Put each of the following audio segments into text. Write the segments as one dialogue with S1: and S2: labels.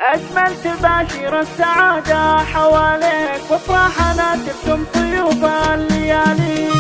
S1: أجمل تباشير السعادة حواليك، وافراحنا ترسم طيوف الليالي.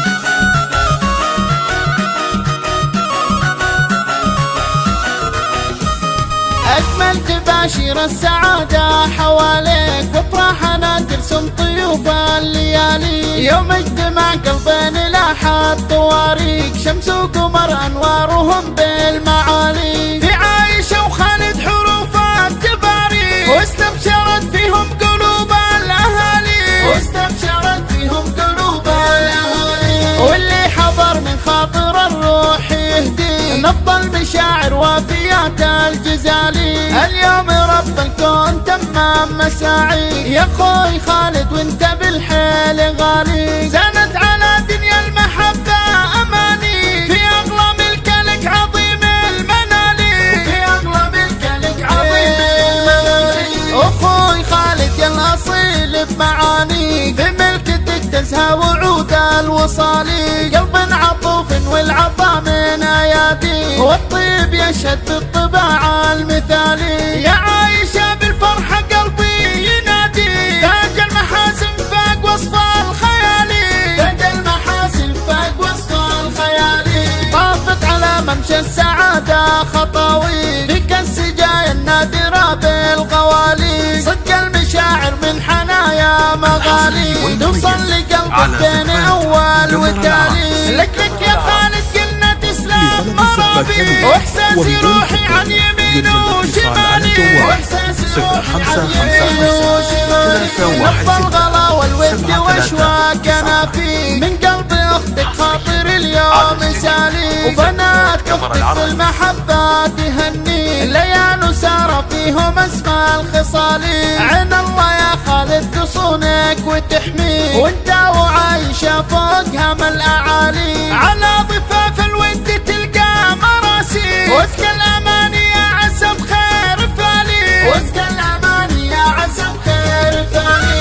S2: أجمل تباشير السعادة حواليك، وافراحنا ترسم طيوف الليالي. يوم اجتمع قلبين لاحت طواريق، شمس وقمر أنوارهم بالمعالي. في عايشة وخالد حروف التباريك، واستبشرت فيهم قلوب الأهالي، واستبشرت فيهم قلوب الأهالي. واللي حضر من خاطر الروح يهدي، نبض المشاعر وفيات الجزالي. اليوم رب الكون تمام مساعي، يا خوي خالد وانت بالحيل غالي. زانت على دنيا المحبة أماني، في أغلى ملك لك عظيم المنالي، في أغلى ملك لك عظيم المنالي. أخوي خالد يا الأصيل بمعاني، في ملكتك تزهى وعود الوصالي. قلب عطوف والعطا من أيادي، والطيب يشهد بالطباع المثالي. يا عايشة بالفرحة قلبي ينادي، تاج المحاسن فاق وصف الخيالي، تاج المحاسن فاق وصف الخيالي. طافت على ممشى السعادة خطاوي، فيك السجايا النادرة بالغوالي. صدق المشاعر من حنايا مغالي، توصل لقلبك بين أول وتالي. لك يا خالد قلنا تسلم مرابي، واحساسي روحي عن يمين وشمالي، واحساسي روحي عن يمين وشمالي. نبض الغلا والود واشواق انا فيه، من قلب اختك خاطر اليوم سالي. وبنات اختك بالمحبة تهني، الليال سار فيهم اسمى الخصالي. عين الله يا خالد تصونك وتحمي، وانت وعايشة فوقها من الاعالي. على ضفاف الود تلقى مراسي، واسكى الاماني يا عسى بخير فالي، واسكى الاماني يا عسى بخير فالي.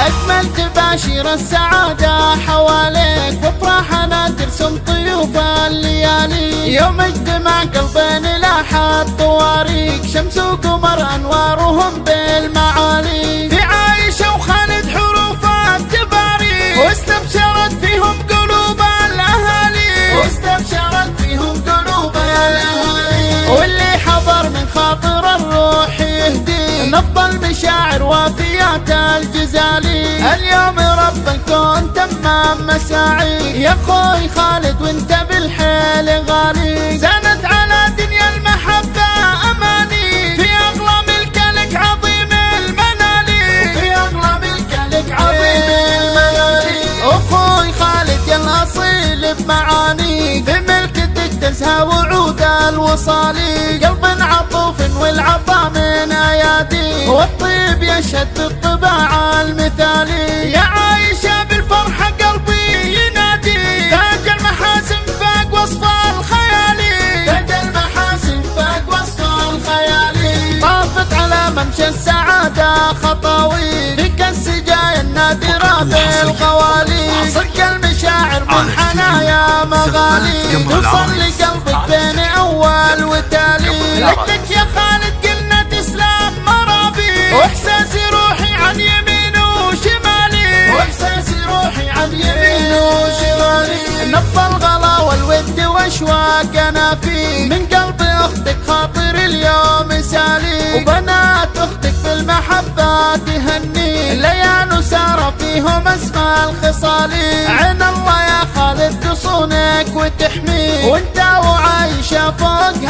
S2: أجمل تباشير السعادة حواليك، وافراحنا ترسم طيوف الليالي. يوم اجتمع قلبين لاحت طواريق، شمس وقمر أنوارهم بالمعالي. في عايشة وخالد حروف التباريك، واستبشرت فيهم قلوب الأهالي، واستبشرت فيهم قلوب الأهالي. واللي حضر من خاطر الروح يهدي، نبض المشاعر وفيات الجزالي. اليوم رب الكون تمام مساعي، يا خوي خالد وانت بالحيل غالي. زانت على دنيا المحبة أماني، في أغلى ملك لك عظيم المنالي، في أغلى ملك لك عظيم المنالي. أخوي خالد يا الأصيل بمعاني، في ملكتك تزهى وعود الوصالي. قلب عطوف والعطا من أيادي، والطيب يشهد بالطباع المثالي. يا عايشة بالفرحة قلبي ينادي، تاج المحاسن فاق وصف الخيالي، تاج المحاسن فاق وصف الخيالي. طافت على ممشى السعادة خطاوي، فيك السجايا النادرة بالغوالي. صدق المشاعر من حنايا مغالي، توصل لقلبك بين أول وتالي. لك يا خالد قلنا تسلم مرابي، واحساسي روحي عن يمين وشمالي، واحساسي روحي عن يمين وشمالي. نبض الغلا والود واشواق انا فيه، من قلب اختك خاطر اليوم سالي. وبنات اختك بالمحبة تهني، الليال سار فيهم اسمى الخصالي. عين الله يا خالد تصونك وتحمي، وانت وعايشة فوق